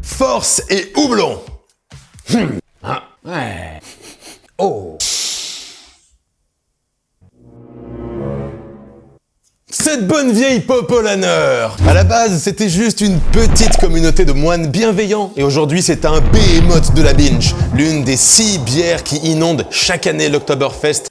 Force et houblon. Ouais. Oh. Cette bonne vieille Popolaner. À la base, c'était juste une petite communauté de moines bienveillants. Et aujourd'hui, c'est un behemoth de la binge. L'une des 6 bières qui inondent chaque année l'Oktoberfest.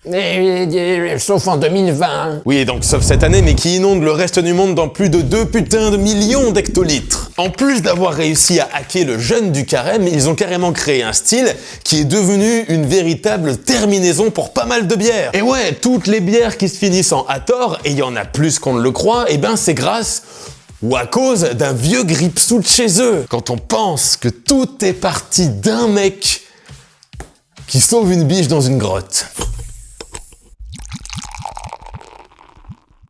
Sauf en 2020. Oui, donc sauf cette année, mais qui inonde le reste du monde dans plus de 2 putains de millions d'hectolitres. En plus d'avoir réussi à hacker le jeûne du carême, ils ont carrément créé un style qui est devenu une véritable terminaison pour pas mal de bières. Et ouais, toutes les bières qui se finissent en Hathor, et il y en a plus qu'on ne le croit, et ben c'est grâce ou à cause d'un vieux gripsou de chez eux. Quand on pense que tout est parti d'un mec qui sauve une biche dans une grotte.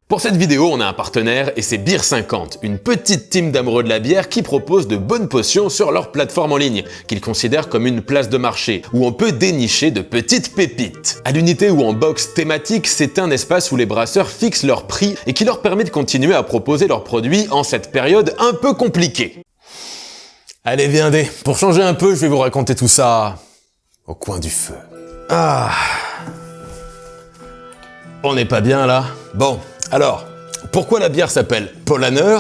Pour cette vidéo, on a un partenaire et c'est Beer 50, une petite team d'amoureux de la bière qui propose de bonnes potions sur leur plateforme en ligne, qu'ils considèrent comme une place de marché, où on peut dénicher de petites pépites. À l'unité ou en box thématique, c'est un espace où les brasseurs fixent leur prix et qui leur permet de continuer à proposer leurs produits en cette période un peu compliquée. Allez, viendez, pour changer un peu, je vais vous raconter tout ça au coin du feu. Ah, on n'est pas bien là? Bon. Alors, pourquoi la bière s'appelle Polaner?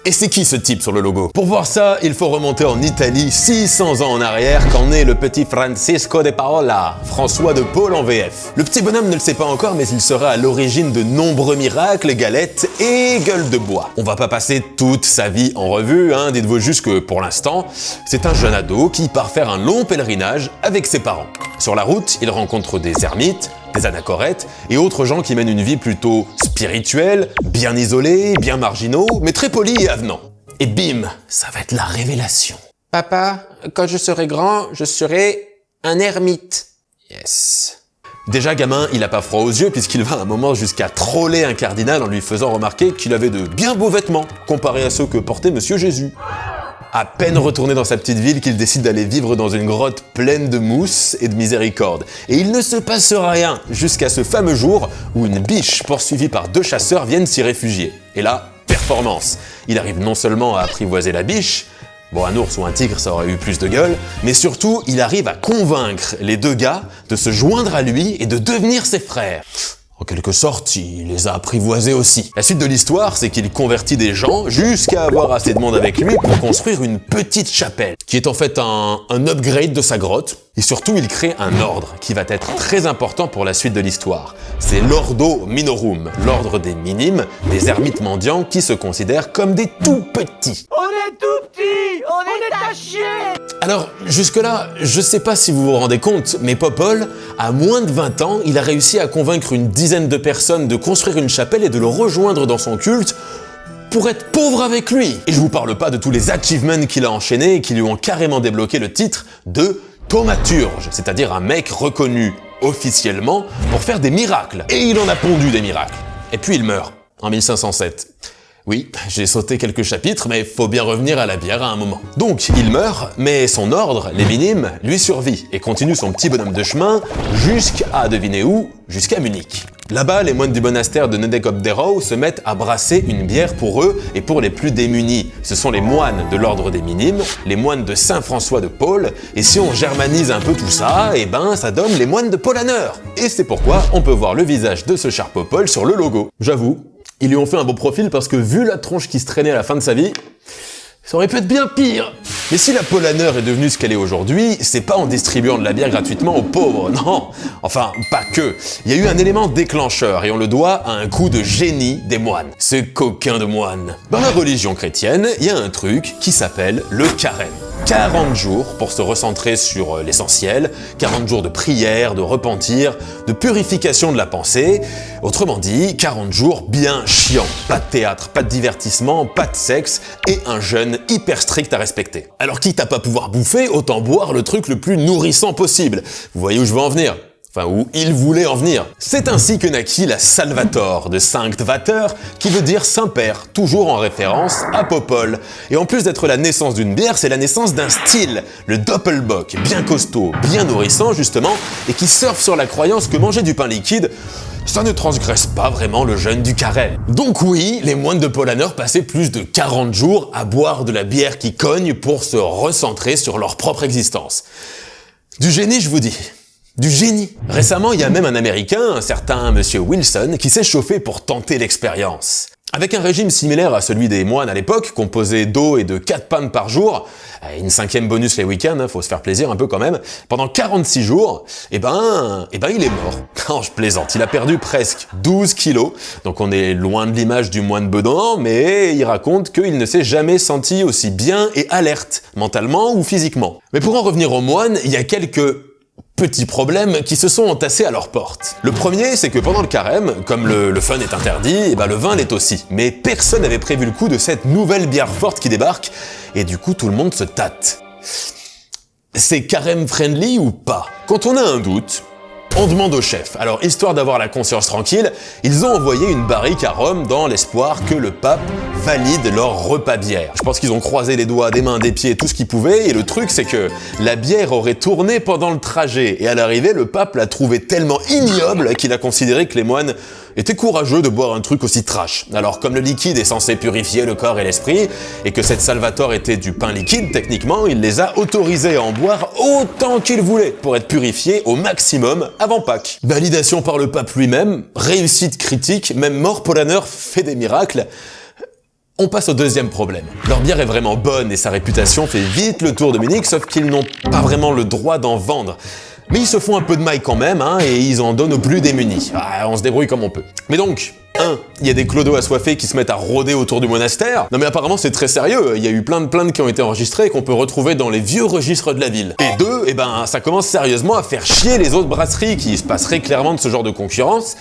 Et c'est qui ce type sur le logo? Pour voir ça, il faut remonter en Italie 600 ans en arrière quand naît le petit Francisco de Paola, François de Paul en VF. Le petit bonhomme ne le sait pas encore, mais il sera à l'origine de nombreux miracles, galettes et gueules de bois. On va pas passer toute sa vie en revue, hein, dites-vous juste que pour l'instant, c'est un jeune ado qui part faire un long pèlerinage avec ses parents. Sur la route, il rencontre des ermites, des anachorètes et autres gens qui mènent une vie plutôt spirituelle, bien isolés, bien marginaux, mais très polis et avenants. Et bim, ça va être la révélation. Papa, quand je serai grand, je serai un ermite. Yes. Déjà gamin, il a pas froid aux yeux puisqu'il va à un moment jusqu'à troller un cardinal en lui faisant remarquer qu'il avait de bien beaux vêtements comparés à ceux que portait Monsieur Jésus. À peine retourné dans sa petite ville qu'il décide d'aller vivre dans une grotte pleine de mousse et de miséricorde. Et il ne se passe rien jusqu'à ce fameux jour où une biche poursuivie par 2 chasseurs viennent s'y réfugier. Et là, performance. Il arrive non seulement à apprivoiser la biche, bon un ours ou un tigre ça aurait eu plus de gueule, mais surtout il arrive à convaincre les 2 gars de se joindre à lui et de devenir ses frères. En quelque sorte, il les a apprivoisés aussi. La suite de l'histoire, c'est qu'il convertit des gens jusqu'à avoir assez de monde avec lui pour construire une petite chapelle, qui est en fait un upgrade de sa grotte. Et surtout, il crée un ordre qui va être très important pour la suite de l'histoire. C'est l'Ordo Minorum, l'ordre des minimes, des ermites mendiants qui se considèrent comme des tout petits. On est tout petits, on est à chier. Alors, jusque-là, je sais pas si vous vous rendez compte, mais Popol, à moins de 20 ans, il a réussi à convaincre une dizaine de personnes de construire une chapelle et de le rejoindre dans son culte pour être pauvre avec lui. Et je vous parle pas de tous les achievements qu'il a enchaînés et qui lui ont carrément débloqué le titre de thaumaturge, c'est-à-dire un mec reconnu officiellement pour faire des miracles. Et il en a pondu des miracles. Et puis il meurt, en 1507. Oui, j'ai sauté quelques chapitres, mais faut bien revenir à la bière à un moment. Donc, il meurt, mais son ordre, les minimes, lui survit et continue son petit bonhomme de chemin jusqu'à, devinez où, jusqu'à Munich. Là-bas, les moines du monastère de Nedekop-Derau se mettent à brasser une bière pour eux et pour les plus démunis. Ce sont les moines de l'ordre des minimes, les moines de Saint-François de Paul, et si on germanise un peu tout ça, eh ben ça donne les moines de Polaner. Et c'est pourquoi on peut voir le visage de ce cher Popol sur le logo. J'avoue, ils lui ont fait un beau profil parce que vu la tronche qui se traînait à la fin de sa vie, ça aurait pu être bien pire. Mais si la Polaner est devenue ce qu'elle est aujourd'hui, c'est pas en distribuant de la bière gratuitement aux pauvres, non. Enfin, pas que. Il y a eu un élément déclencheur et on le doit à un coup de génie des moines. Ce coquin de moines. Dans la religion chrétienne, il y a un truc qui s'appelle le carême. 40 jours pour se recentrer sur l'essentiel, 40 jours de prière, de repentir, de purification de la pensée. Autrement dit, 40 jours bien chiants. Pas de théâtre, pas de divertissement, pas de sexe et un jeûne hyper strict à respecter. Alors quitte à pas pouvoir bouffer, autant boire le truc le plus nourrissant possible. Vous voyez où je veux en venir? Enfin, où il voulait en venir. C'est ainsi que naquit la Salvator, de Sankt Vater, qui veut dire Saint-Père, toujours en référence à Popol. Et en plus d'être la naissance d'une bière, c'est la naissance d'un style, le Doppelbock, bien costaud, bien nourrissant justement, et qui surfe sur la croyance que manger du pain liquide, ça ne transgresse pas vraiment le jeûne du carême. Donc oui, les moines de Polaner passaient plus de 40 jours à boire de la bière qui cogne pour se recentrer sur leur propre existence. Du génie, je vous dis. Du génie. Récemment, il y a même un Américain, un certain Monsieur Wilson, qui s'est chauffé pour tenter l'expérience. Avec un régime similaire à celui des moines à l'époque, composé d'eau et de 4 pintes par jour, une 5e bonus les week-ends, faut se faire plaisir un peu quand même, pendant 46 jours, il est mort. Quand je plaisante, il a perdu presque 12 kilos, donc on est loin de l'image du moine bedant, mais il raconte qu'il ne s'est jamais senti aussi bien et alerte, mentalement ou physiquement. Mais pour en revenir aux moines, il y a quelques petits problèmes qui se sont entassés à leur porte. Le premier, c'est que pendant le carême, comme le fun est interdit, le vin l'est aussi. Mais personne n'avait prévu le coup de cette nouvelle bière forte qui débarque, et du coup tout le monde se tâte. C'est carême friendly ou pas? Quand on a un doute, on demande au chef. Alors, histoire d'avoir la conscience tranquille, ils ont envoyé une barrique à Rome dans l'espoir que le pape valide leur repas bière. Je pense qu'ils ont croisé les doigts, des mains, des pieds, tout ce qu'ils pouvaient, et le truc c'est que la bière aurait tourné pendant le trajet, et à l'arrivée, le pape l'a trouvé tellement ignoble qu'il a considéré que les moines étaient courageux de boire un truc aussi trash. Alors, comme le liquide est censé purifier le corps et l'esprit, et que cette Salvator était du pain liquide, techniquement, il les a autorisés à en boire autant qu'ils voulaient, pour être purifiés au maximum avant Pâques. Validation par le pape lui-même, réussite critique, même mort Polaner fait des miracles. On passe au deuxième problème. Leur bière est vraiment bonne et sa réputation fait vite le tour de Munich, sauf qu'ils n'ont pas vraiment le droit d'en vendre. Mais ils se font un peu de maille quand même, et ils en donnent aux plus démunis. On se débrouille comme on peut. Mais donc, il y a des clodos assoiffés qui se mettent à rôder autour du monastère. Non mais apparemment c'est très sérieux, il y a eu plein de plaintes qui ont été enregistrées et qu'on peut retrouver dans les vieux registres de la ville. Et 2, ça commence sérieusement à faire chier les autres brasseries qui se passeraient clairement de ce genre de concurrence,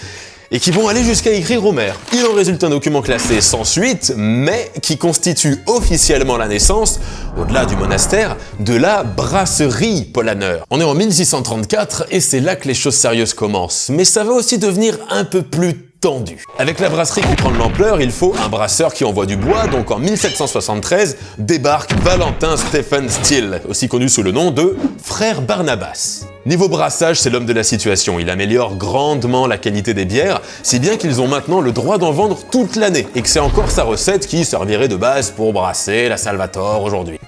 et qui vont aller jusqu'à écrire au maire. Il en résulte un document classé sans suite, mais qui constitue officiellement la naissance, au-delà du monastère, de la brasserie Polaner. On est en 1634 et c'est là que les choses sérieuses commencent. Mais ça va aussi devenir un peu plus tendu. Avec la brasserie qui prend de l'ampleur, il faut un brasseur qui envoie du bois, donc en 1773 débarque Valentin Stephen Still, aussi connu sous le nom de Frère Barnabas. Niveau brassage, c'est l'homme de la situation. Il améliore grandement la qualité des bières, si bien qu'ils ont maintenant le droit d'en vendre toute l'année, et que c'est encore sa recette qui servirait de base pour brasser la Salvator aujourd'hui.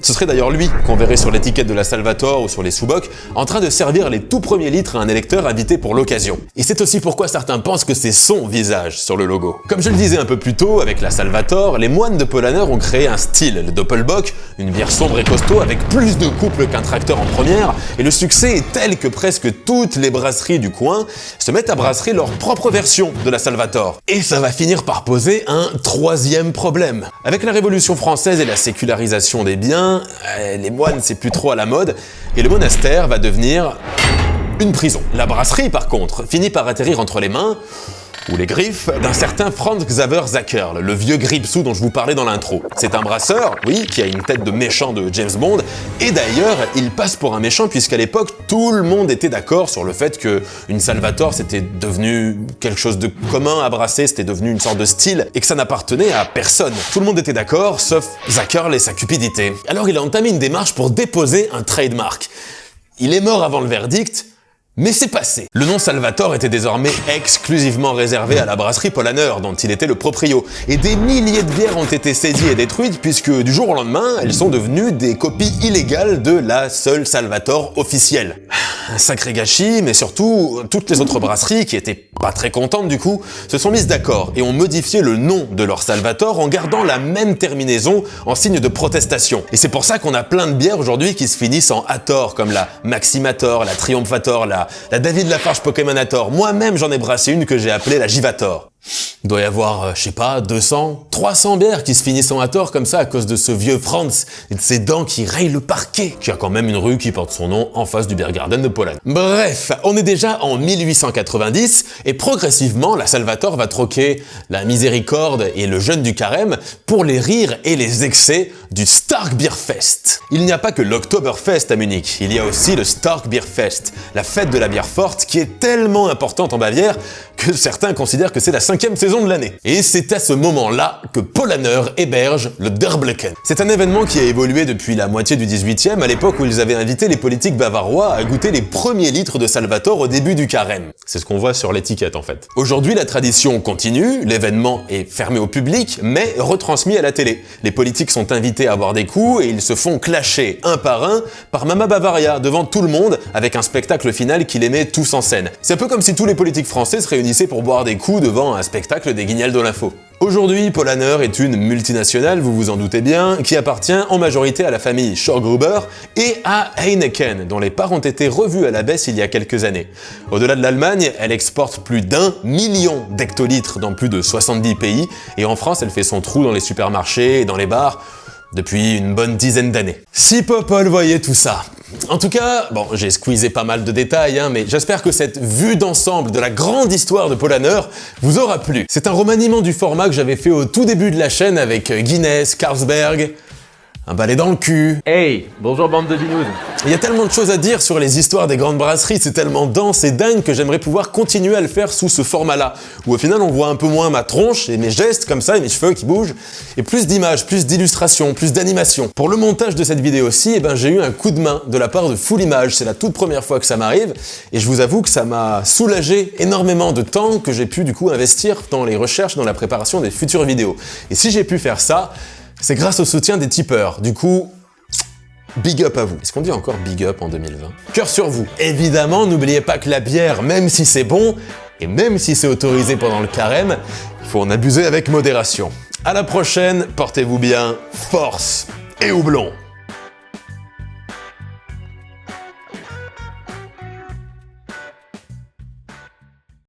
Ce serait d'ailleurs lui qu'on verrait sur l'étiquette de la Salvator ou sur les sous-bocs, en train de servir les tout premiers litres à un électeur invité pour l'occasion. Et c'est aussi pourquoi certains pensent que c'est son visage sur le logo. Comme je le disais un peu plus tôt, avec la Salvator, les moines de Polaner ont créé un style, le Doppelbock, une bière sombre et costaud avec plus de couple qu'un tracteur en première, et le succès est tel que presque toutes les brasseries du coin se mettent à brasser leur propre version de la Salvator. Et ça va finir par poser un troisième problème. Avec la Révolution française et la sécularisation des biens, les moines c'est plus trop à la mode, et le monastère va devenir une prison. La brasserie par contre finit par atterrir entre les mains, ou les griffes, d'un certain Franz Xaver Zackerl, le vieux Gripsou dont je vous parlais dans l'intro. C'est un brasseur, oui, qui a une tête de méchant de James Bond, et d'ailleurs, il passe pour un méchant puisqu'à l'époque, tout le monde était d'accord sur le fait que une Salvator c'était devenu quelque chose de commun à brasser, c'était devenu une sorte de style, et que ça n'appartenait à personne. Tout le monde était d'accord, sauf Zackerl et sa cupidité. Alors il a entamé une démarche pour déposer un trademark. Il est mort avant le verdict, mais c'est passé. Le nom Salvator était désormais exclusivement réservé à la brasserie Polaner, dont il était le proprio. Et des milliers de bières ont été saisies et détruites, puisque du jour au lendemain, elles sont devenues des copies illégales de la seule Salvator officielle. Un sacré gâchis, mais surtout, toutes les autres brasseries, qui étaient pas très contentes du coup, se sont mises d'accord et ont modifié le nom de leur Salvator en gardant la même terminaison en signe de protestation. Et c'est pour ça qu'on a plein de bières aujourd'hui qui se finissent en Hator, comme la Maximator, la Triumphator, la David Lafarge Pokémonator. Moi-même, j'en ai brassé une que j'ai appelée la Jivator. Il doit y avoir, je sais pas, 200, 300 bières qui se finissent en Hator comme ça à cause de ce vieux Franz et de ses dents qui rayent le parquet, qui a quand même une rue qui porte son nom en face du Biergarten de Pologne. Bref, on est déjà en 1890 et progressivement, la Salvator va troquer la miséricorde et le jeûne du carême pour les rires et les excès du Starkbierfest. Il n'y a pas que l'Oktoberfest à Munich, il y a aussi le Starkbierfest, la fête de la bière forte qui est tellement importante en Bavière que certains considèrent que c'est la 5e saison de l'année. Et c'est à ce moment-là que Paulaner héberge le Derblecken. C'est un événement qui a évolué depuis la moitié du 18e, à l'époque où ils avaient invité les politiques bavarois à goûter les premiers litres de Salvatore au début du carême. C'est ce qu'on voit sur l'étiquette en fait. Aujourd'hui, la tradition continue, l'événement est fermé au public, mais retransmis à la télé. Les politiques sont invités à boire des coups et ils se font clasher un par Mama Bavaria devant tout le monde avec un spectacle final qui les met tous en scène. C'est un peu comme si tous les politiques français se réunissaient pour boire des coups devant un spectacle des Guignols de l'info. Aujourd'hui, Paulaner est une multinationale, vous vous en doutez bien, qui appartient en majorité à la famille Schorgruber et à Heineken, dont les parts ont été revues à la baisse il y a quelques années. Au-delà de l'Allemagne, elle exporte plus d'1 million d'hectolitres dans plus de 70 pays, et en France, elle fait son trou dans les supermarchés et dans les bars depuis une bonne dizaine d'années. Si Popol voyait tout ça. En tout cas, bon, j'ai squeezé pas mal de détails, mais j'espère que cette vue d'ensemble de la grande histoire de Paulaner vous aura plu. C'est un remaniement du format que j'avais fait au tout début de la chaîne avec Guinness, Carlsberg, un balai dans le cul. Hey, bonjour bande de binous. Il y a tellement de choses à dire sur les histoires des grandes brasseries, c'est tellement dense et dingue que j'aimerais pouvoir continuer à le faire sous ce format-là, où au final on voit un peu moins ma tronche et mes gestes comme ça et mes cheveux qui bougent, et plus d'images, plus d'illustrations, plus d'animation. Pour le montage de cette vidéo-ci, j'ai eu un coup de main de la part de Full Image, c'est la toute première fois que ça m'arrive, et je vous avoue que ça m'a soulagé énormément de temps que j'ai pu du coup investir dans les recherches, dans la préparation des futures vidéos. Et si j'ai pu faire ça, c'est grâce au soutien des tipeurs. Du coup, big up à vous. Est-ce qu'on dit encore big up en 2020 ? Cœur sur vous. Évidemment, n'oubliez pas que la bière, même si c'est bon, et même si c'est autorisé pendant le carême, il faut en abuser avec modération. À la prochaine, portez-vous bien, force et houblon.